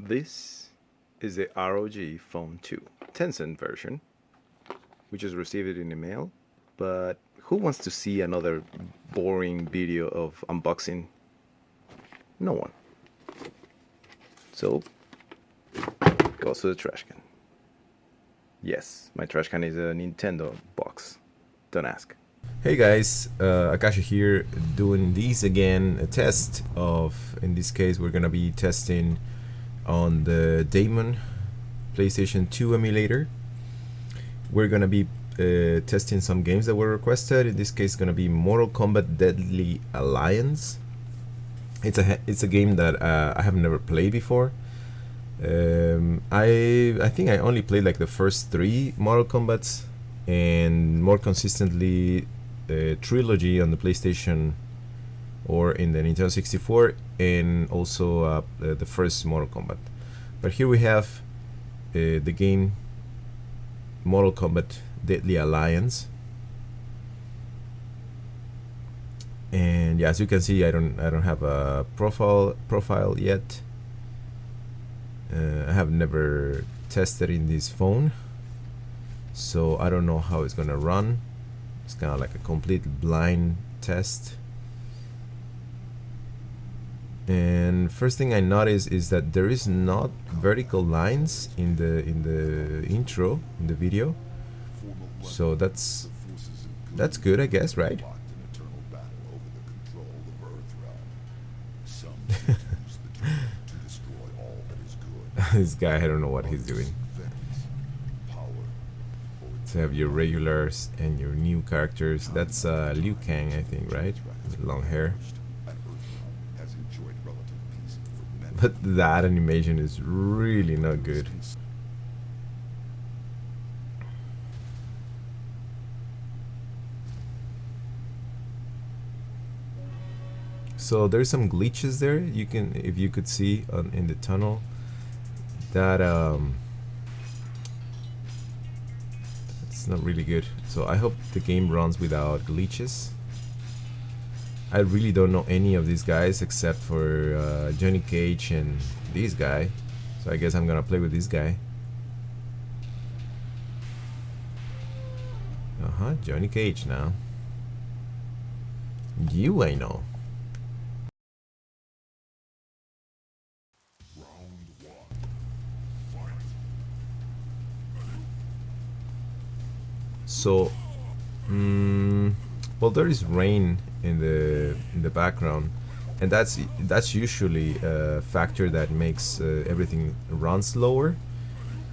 This is the ROG Phone II Tencent version. We just received it in the mail, but who wants to see another boring video of unboxing? No one. So, goes to the trash can. Yes, my trash can is a Nintendo box. Don't ask. Hey guys, Akasha here doing this again, a test of, in this case we're gonna be testing on the Damon PlayStation 2 emulator. We're gonna be testing some games that were requested. In this case gonna be Mortal Kombat Deadly Alliance. It's a game that I have never played before. I think I only played like the first 3 Mortal Kombats, and more consistently Trilogy on the PlayStation or in the Nintendo 64, and also the first Mortal Kombat. But here we have the game Mortal Kombat Deadly Alliance, and yeah, as you can see, I don't have a profile yet. I have never tested in this phone, so I don't know how it's gonna run. It's kind of like a complete blind test. And first thing I noticed is that there is not vertical lines in the intro, in the video. So that's good, I guess, right? This guy, I don't know what he's doing. So have your regulars and your new characters. That's Liu Kang, I think, right? With long hair. But that animation is really not good. So there's some glitches there. You can, if you could see in the tunnel, that it's not really good. So I hope the game runs without glitches. I really don't know any of these guys except for Johnny Cage and this guy, so I guess I'm gonna play with this guy. Johnny Cage now. You I know. So, well, there is rain in the background, and that's usually a factor that makes everything run slower.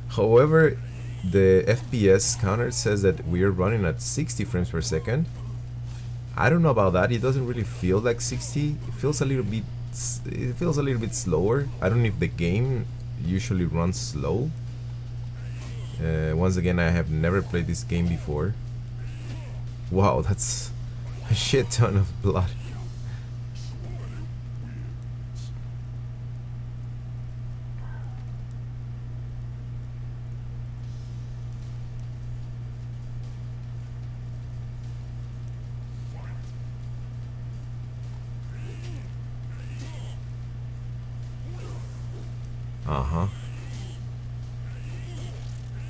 However, the FPS counter says that we are running at 60 frames per second. I don't know about that. It doesn't really feel like 60. It feels a little bit slower. I don't know if the game usually runs slow. Once again, I have never played this game before. Wow, that's a shit ton of blood.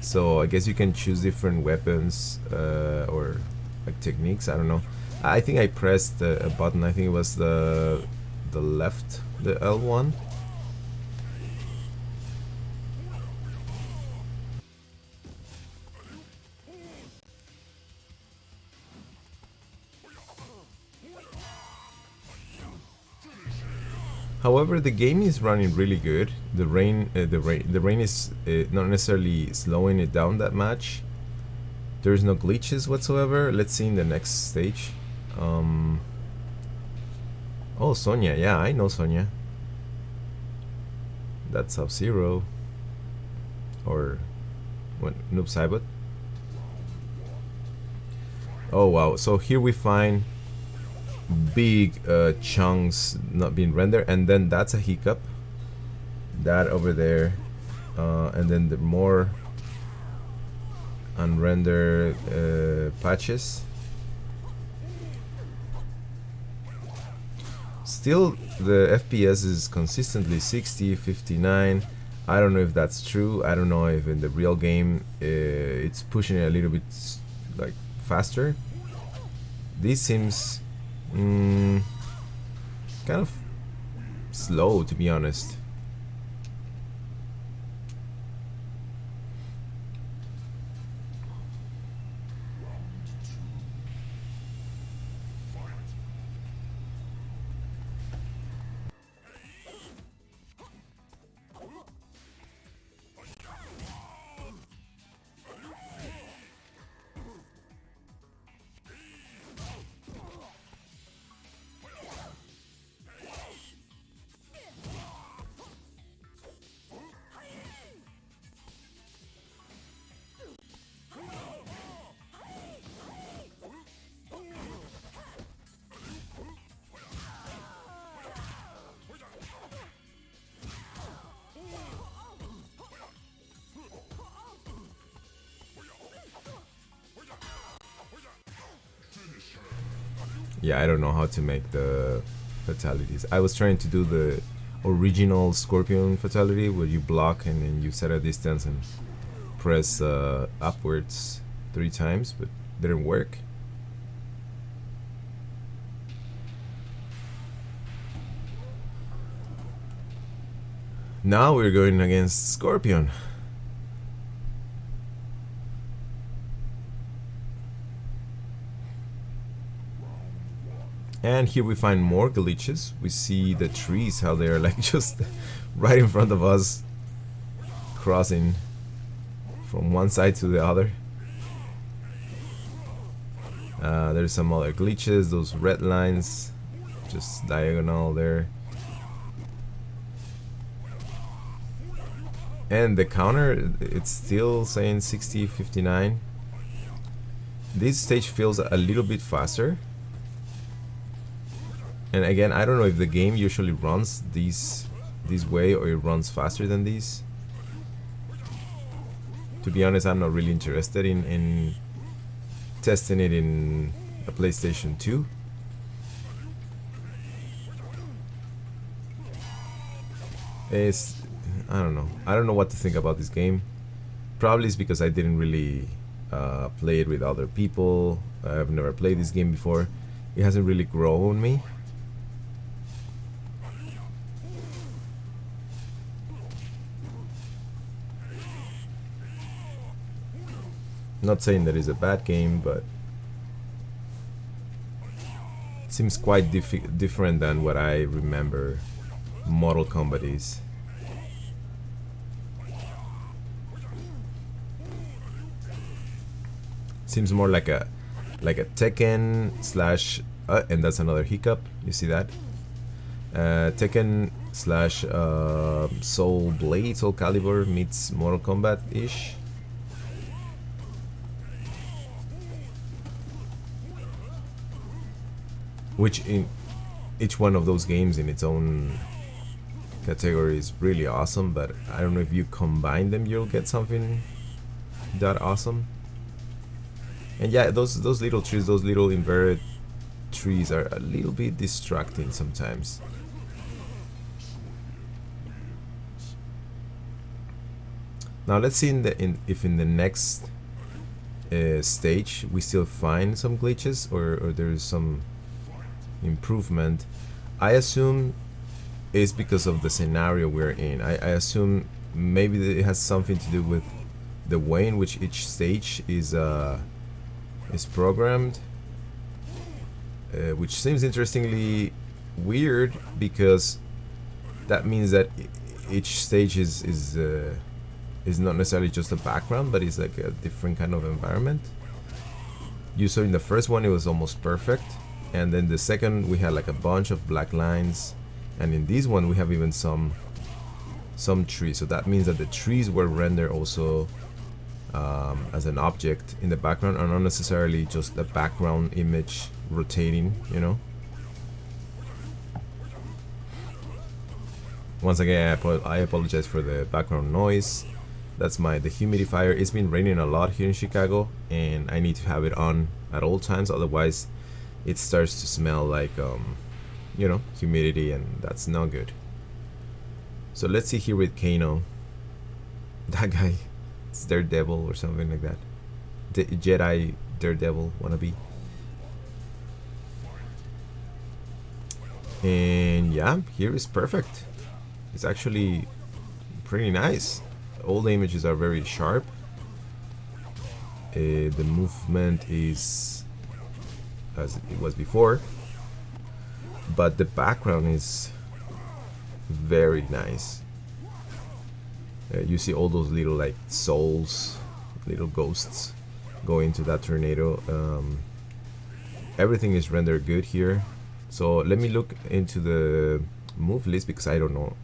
So I guess you can choose different weapons or like techniques. I don't know. I think I pressed a button. I think it was the left, the L1. However, the game is running really good. The rain is not necessarily slowing it down that much. There's no glitches whatsoever. Let's see in the next stage. Oh, Sonya. Yeah, I know Sonya. That's Sub-Zero. Or what? Noob Saibot. Oh wow! So here we find big chunks not being rendered, and then that's a hiccup, that over there, and then the more unrendered patches. Still the FPS is consistently 60, 59. I don't know if that's true. I don't know if in the real game it's pushing it a little bit like faster. This seems kind of slow, to be honest. Yeah, I don't know how to make the fatalities. I was trying to do the original Scorpion fatality where you block and then you set a distance and press upwards 3 times, but didn't work. Now we're going against Scorpion. And here we find more glitches. We see the trees, how they're like just right in front of us, crossing from one side to the other. There's some other glitches, those red lines, just diagonal there. And the counter, it's still saying 60-59. This stage feels a little bit faster. And again, I don't know if the game usually runs this way or it runs faster than this. To be honest, I'm not really interested in testing it in a PlayStation 2. I don't know. I don't know what to think about this game. Probably it's because I didn't really play it with other people. I've never played this game before. It hasn't really grown on me. Not saying that it's a bad game, but it seems quite different than what I remember Mortal Kombat is. Seems more like a Tekken slash and that's another hiccup. You see that? Tekken slash Soul Calibur meets Mortal Kombat ish. Which in each one of those games in its own category is really awesome, but I don't know if you combine them you'll get something that awesome. And yeah, those little trees, those little inverted trees are a little bit distracting sometimes. Now let's see if in the next stage we still find some glitches or there's some improvement. I assume it's because of the scenario we're in. I assume maybe it has something to do with the way in which each stage is programmed, which seems interestingly weird because that means that each stage is not necessarily just a background, but it's like a different kind of environment. You saw in the first one it was almost perfect, and then the second we had like a bunch of black lines, and in this one we have even some trees. So that means that the trees were rendered also as an object in the background, and not necessarily just a background image rotating, you know. Once again, I apologize for the background noise. That's the humidifier. It's been raining a lot here in Chicago, and I need to have it on at all times, otherwise it starts to smell like you know, humidity, and that's not good. So let's see here with Kano. That guy, it's Daredevil or something like that. Jedi Daredevil wannabe. And yeah, here is perfect. It's actually pretty nice. All the images are very sharp. The movement is as it was before, but the background is very nice. You see all those little like souls, little ghosts go into that tornado. Everything is rendered good here. So let me look into the move list because I don't know.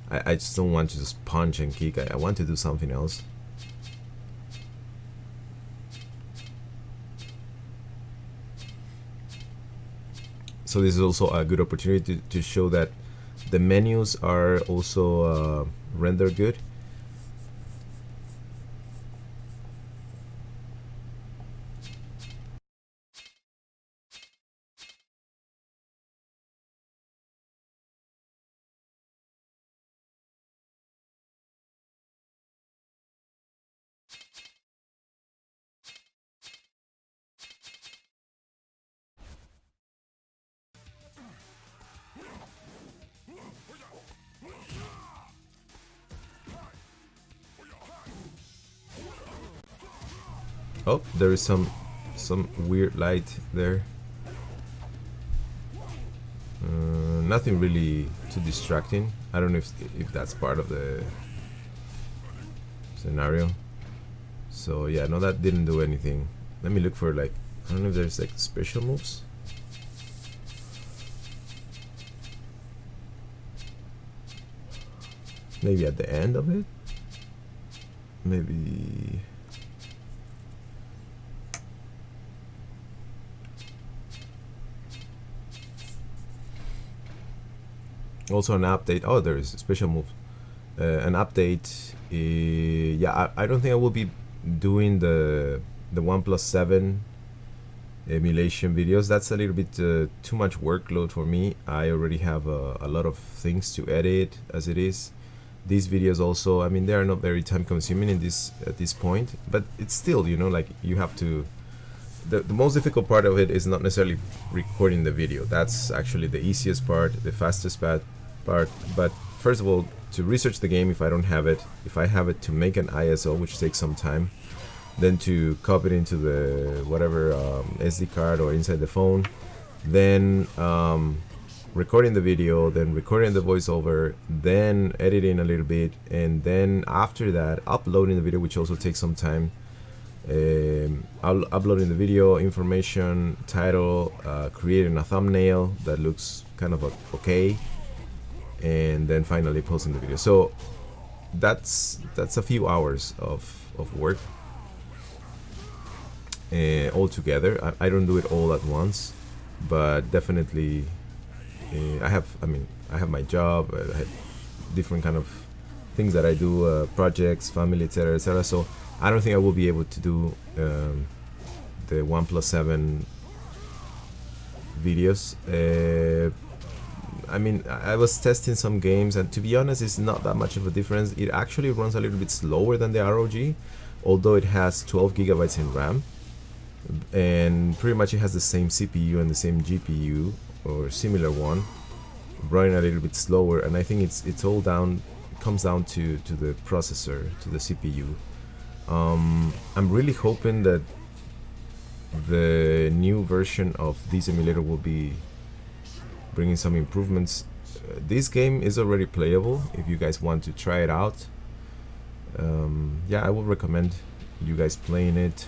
I just don't want to just punch and kick. I want to do something else. So this is also a good opportunity to show that the menus are also rendered good. Oh, there is some weird light there. Nothing really too distracting. I don't know if that's part of the scenario. So yeah, no, that didn't do anything. Let me look for like, I don't know if there's like special moves. Maybe at the end of it. Maybe. Also an update. Oh, there is a special move. An update. Yeah, I don't think I will be doing the OnePlus 7 emulation videos. That's a little bit too much workload for me. I already have a lot of things to edit as it is. These videos also, I mean, they are not very time consuming in this at this point, but it's still, you know, like you have to. The most difficult part of it is not necessarily recording the video. That's actually the easiest part, the fastest part. But first of all, to research the game if I don't have it, if I have it, to make an ISO, which takes some time, then to copy it into the whatever SD card or inside the phone, then recording the video, then recording the voiceover, then editing a little bit, and then after that uploading the video, which also takes some time. Uploading the video, information, title, creating a thumbnail that looks kind of okay, and then finally posting the video. So that's a few hours of work all together. I don't do it all at once, but definitely I have my job. I have different kind of things that I do, projects, family, etc., etc. So I don't think I will be able to do the OnePlus 7 videos. I mean, I was testing some games, and to be honest, it's not that much of a difference. It actually runs a little bit slower than the ROG, although it has 12 gigabytes in RAM, and pretty much it has the same CPU and the same GPU or similar one, running a little bit slower. And I think it's all comes down to the processor, to the CPU. I'm really hoping that the new version of this emulator will be bringing some improvements. This game is already playable if you guys want to try it out. Yeah, I would recommend you guys playing it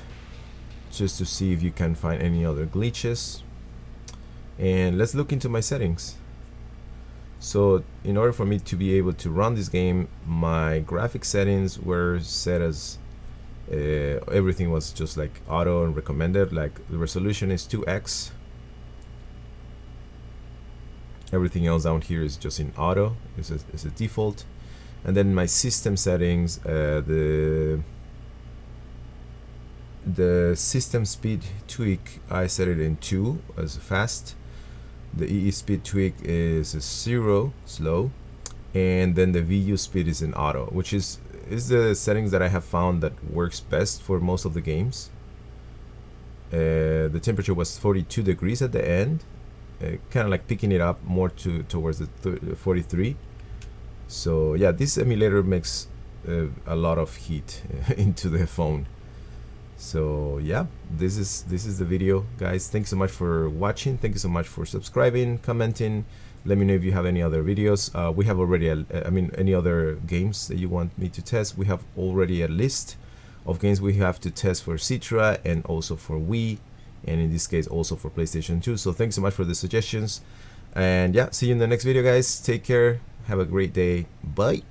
just to see if you can find any other glitches. And let's look into my settings. So in order for me to be able to run this game, my graphic settings were set as everything was just like auto and recommended. Like the resolution is 2x. Everything else down here is just in auto. It's a default. And then my system settings, the system speed tweak, I set it in 2 as fast. The EE speed tweak is 0, slow, and then the VU speed is in auto, which is is the settings that I have found that works best for most of the games. The temperature was 42 degrees at the end, kind of like picking it up more towards the 43. So yeah, this emulator makes a lot of heat into the phone. So yeah, this is the video, guys. Thanks so much for watching. Thank you so much for subscribing, commenting. Let me know if you have any other videos. We have already any other games that you want me to test. We have already a list of games we have to test for Citra and also for Wii, and in this case also for PlayStation 2. So thanks so much for the suggestions, and yeah, see you in the next video, guys. Take care, have a great day, bye.